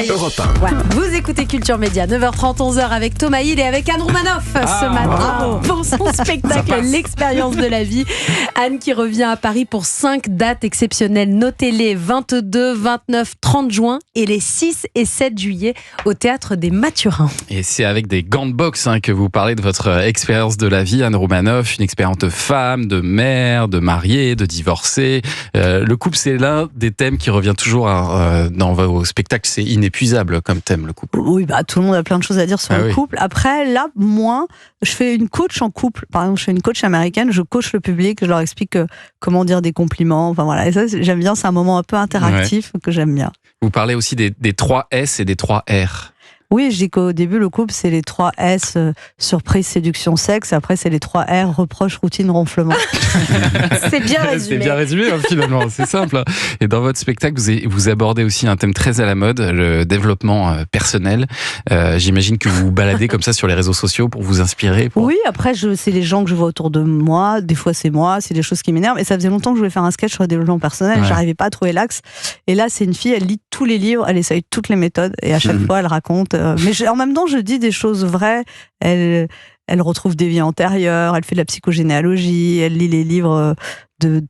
Europe 1. Ouais. Vous écoutez Culture Média, 9h30, 11h avec Thomas Hill et avec Anne Romanoff ce matin pour son spectacle L'expérience de la vie. Anne qui revient à Paris pour 5 dates exceptionnelles. Notez-les, 22, 29, 30 juin et les 6 et 7 juillet au Théâtre des Mathurins. Et c'est avec des gants de boxe que vous parlez de votre expérience de la vie, Anne Romanoff, une expérience de femme, de mère, de mariée, de divorcée. Le couple, c'est l'un des thèmes qui revient toujours dans vos spectacles. C'est inépuisable comme thème, le couple. Oui, tout le monde a plein de choses à dire sur le couple. Après, là, moi, je fais une coach en couple. Par exemple, je fais une coach américaine, je coach le public, je leur explique comment dire des compliments. Enfin voilà, et ça, j'aime bien, c'est un moment un peu interactif que j'aime bien. Vous parlez aussi des 3 S et des 3 R. Oui, je dis qu'au début, le couple, c'est les 3 S, surprise, séduction, sexe. Après, c'est les 3 R, reproche, routine, ronflement. C'est bien résumé. C'est bien résumé, finalement. C'est simple. Et dans votre spectacle, vous abordez aussi un thème très à la mode, le développement personnel. J'imagine que vous vous baladez comme ça sur les réseaux sociaux pour vous inspirer. Oui, après, c'est les gens que je vois autour de moi. Des fois, c'est moi. C'est des choses qui m'énervent. Et ça faisait longtemps que je voulais faire un sketch sur le développement personnel. Ouais. J'arrivais pas à trouver l'axe. Et là, c'est une fille, elle lit tous les livres, elle essaye toutes les méthodes. Et à chaque fois, elle raconte... Mais en même temps, je dis des choses vraies. Elle retrouve des vies antérieures, elle fait de la psychogénéalogie, elle lit les livres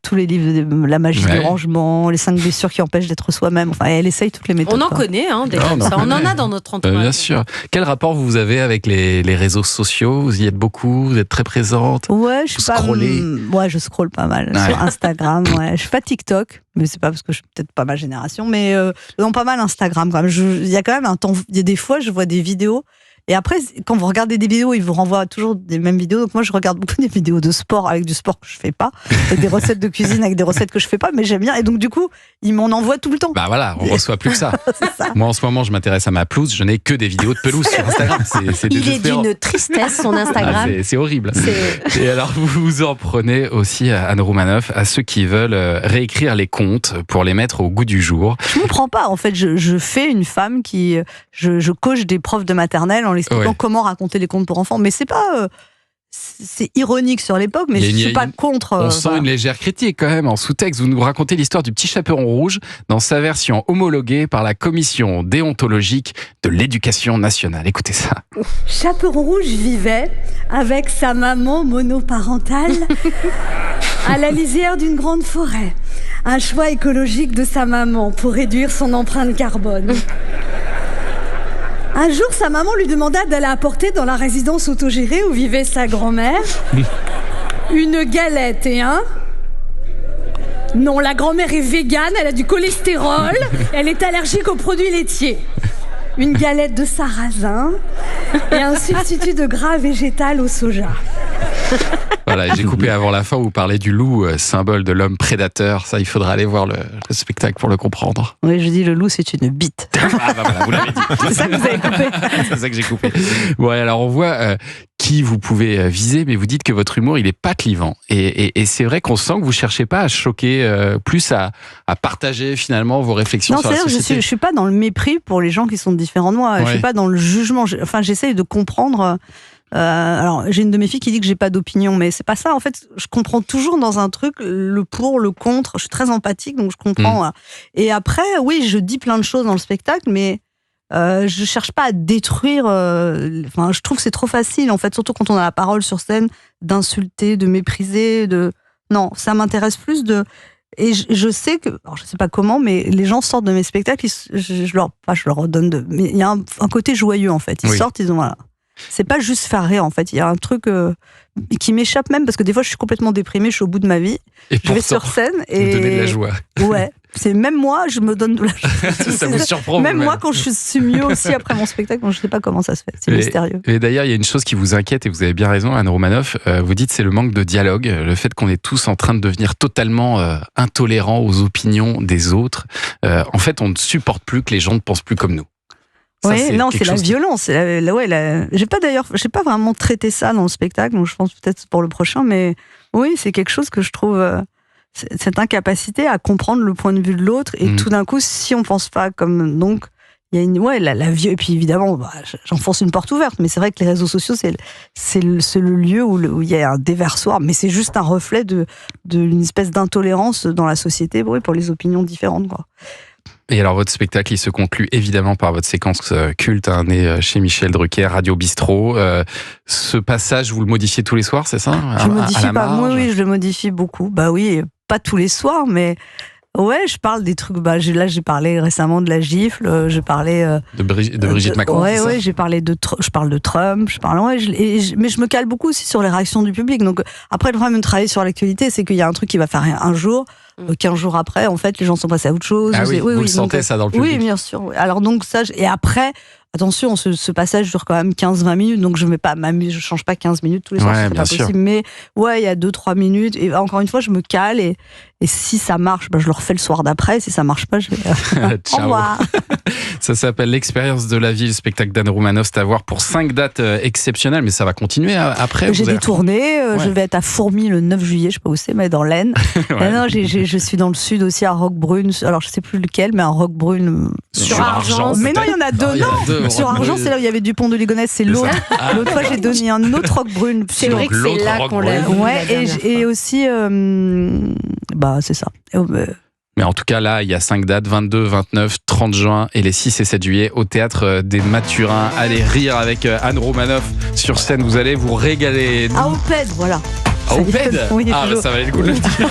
tous les livres de la magie du rangement, les 5 blessures qui empêchent d'être soi-même. Enfin, elle essaye toutes les méthodes. On en connaît, des comme ça. On en a dans notre entourage. Bien sûr. Quel rapport vous avez avec les réseaux sociaux ? Vous y êtes beaucoup, vous êtes très présente. Ouais, je scrolle pas mal sur Instagram. Ouais. Je suis pas TikTok, mais c'est pas parce que je suis peut-être pas ma génération, mais non, pas mal Instagram quand même. Il y a quand même un temps. Il y a des fois, je vois des vidéos. Et après, quand vous regardez des vidéos, ils vous renvoient toujours des mêmes vidéos. Donc moi, je regarde beaucoup des vidéos de sport avec du sport que je fais pas, avec des recettes de cuisine avec des recettes que je fais pas, mais j'aime bien. Et donc du coup, ils m'en envoient tout le temps. Bah voilà, on reçoit plus que ça. Moi, en ce moment, je m'intéresse à ma pelouse. Je n'ai que des vidéos de pelouse sur Instagram. C'est il est d'une tristesse son Instagram. C'est horrible. Et alors, vous en prenez aussi, Anne Romanoff, à ceux qui veulent réécrire les contes pour les mettre au goût du jour. Je ne comprends pas. En fait, je fais une femme qui, je coach des profs de maternelle en l'expliquant comment raconter les contes pour enfants, mais c'est pas c'est ironique sur l'époque, mais je suis pas contre. On sent une légère critique quand même en sous-texte. Vous nous racontez l'histoire du petit chaperon rouge dans sa version homologuée par la commission déontologique de l'éducation nationale. Écoutez ça. Chaperon rouge vivait avec sa maman monoparentale à la lisière d'une grande forêt. Un choix écologique de sa maman pour réduire son empreinte carbone. Un jour, sa maman lui demanda d'aller apporter dans la résidence autogérée où vivait sa grand-mère une galette et un... Non, la grand-mère est végane, elle a du cholestérol, elle est allergique aux produits laitiers. Une galette de sarrasin et un substitut de gras végétal au soja. Voilà, j'ai coupé avant la fin où vous parlez du loup, symbole de l'homme prédateur. Ça, il faudra aller voir le spectacle pour le comprendre. Oui, je dis le loup, c'est une bite. Ah bah voilà, vous l'avez dit. C'est ça que vous avez coupé. C'est ça que j'ai coupé. Ouais, alors on voit qui vous pouvez viser, mais vous dites que votre humour, il est pas clivant. Et c'est vrai qu'on sent que vous cherchez pas à choquer, plus à partager finalement vos réflexions sur la société. Je suis pas dans le mépris pour les gens qui sont différents de moi. Ouais. Je suis pas dans le jugement. J'essaye de comprendre. Alors, j'ai une de mes filles qui dit que j'ai pas d'opinion, mais c'est pas ça. En fait, je comprends toujours dans un truc le pour, le contre. Je suis très empathique, donc je comprends. Et après, oui, je dis plein de choses dans le spectacle, mais je cherche pas à détruire. Je trouve que c'est trop facile, en fait, surtout quand on a la parole sur scène, d'insulter, de mépriser. Non, ça m'intéresse plus de. Et je sais que, alors je sais pas comment, mais les gens sortent de mes spectacles, je leur donne mais il y a un côté joyeux, en fait. Ils sortent, ils ont voilà. C'est pas juste faire rire, en fait. Il y a un truc qui m'échappe même, parce que des fois, je suis complètement déprimée, je suis au bout de ma vie. Et je vais sur scène et... Vous donnez de la joie. Ouais. C'est même moi, je me donne de la joie. Ça vous surprend même moi, quand je suis mieux aussi après mon spectacle, je sais pas comment ça se fait. C'est mystérieux. Et d'ailleurs, il y a une chose qui vous inquiète, et vous avez bien raison, Anne Romanoff. Vous dites c'est le manque de dialogue, le fait qu'on est tous en train de devenir totalement intolérants aux opinions des autres. En fait, on ne supporte plus que les gens ne pensent plus comme nous. Oui, non, c'est la violence. J'ai pas vraiment traité ça dans le spectacle, donc je pense peut-être pour le prochain, mais oui, c'est quelque chose que je trouve, cette incapacité à comprendre le point de vue de l'autre, et tout d'un coup, si on pense pas comme, donc, il y a et puis évidemment, j'enfonce une porte ouverte, mais c'est vrai que les réseaux sociaux, c'est le lieu où il y a un déversoir, mais c'est juste un reflet d'une espèce d'intolérance dans la société, pour les opinions différentes, quoi. Et alors, votre spectacle, il se conclut évidemment par votre séquence culte, née chez Michel Drucker, Radio Bistrot. Ce passage, vous le modifiez tous les soirs, c'est ça? Je le modifie pas. Oui, je le modifie beaucoup. Bah oui, pas tous les soirs, mais ouais, je parle des trucs. Bah, j'ai parlé récemment de la gifle. J'ai parlé de Brigitte Macron. Ouais, j'ai parlé je parle de Trump. Mais je me cale beaucoup aussi sur les réactions du public. Donc après, le problème de travailler sur l'actualité, c'est qu'il y a un truc qui va faire un jour. 15 jours après, en fait, les gens sont passés à autre chose. Ah oui, vous le sentez ça dans le public? Oui, bien sûr. Alors donc ça, et après, attention, ce passage dure quand même 15-20 minutes, donc je change pas 15 minutes tous les soirs, c'est pas possible. Mais ouais, il y a 2-3 minutes, et encore une fois, je me cale, et si ça marche, je le refais le soir d'après, si ça marche pas, je vais... Au revoir. Ça s'appelle L'Expérience de la vie, le spectacle d'Anne Roumanoff. C'est à voir pour 5 dates exceptionnelles, mais ça va continuer après. J'ai des tournées, je vais être à Fourmies le 9 juillet, je sais pas où c'est, mais dans l'Aisne. Ouais. Non, je suis dans le sud aussi, à Roquebrune, alors je sais plus lequel, mais à Roquebrune... Sur Argent. Mais non, il y en a deux, sur Argent, c'est là où il y avait du pont de Ligonnès, c'est l'autre. L'autre fois, j'ai donné un autre Roquebrune. C'est vrai que c'est là qu'on l'a vu. Ouais, et aussi, c'est ça. Mais en tout cas, là, il y a 5 dates, 22, 29, 30 juin et les 6 et 7 juillet au Théâtre des Mathurins. Allez rire avec Anne Roumanoff sur scène, vous allez vous régaler. À Opède, voilà. À Opède? Oui, ça valait le coup de le dire.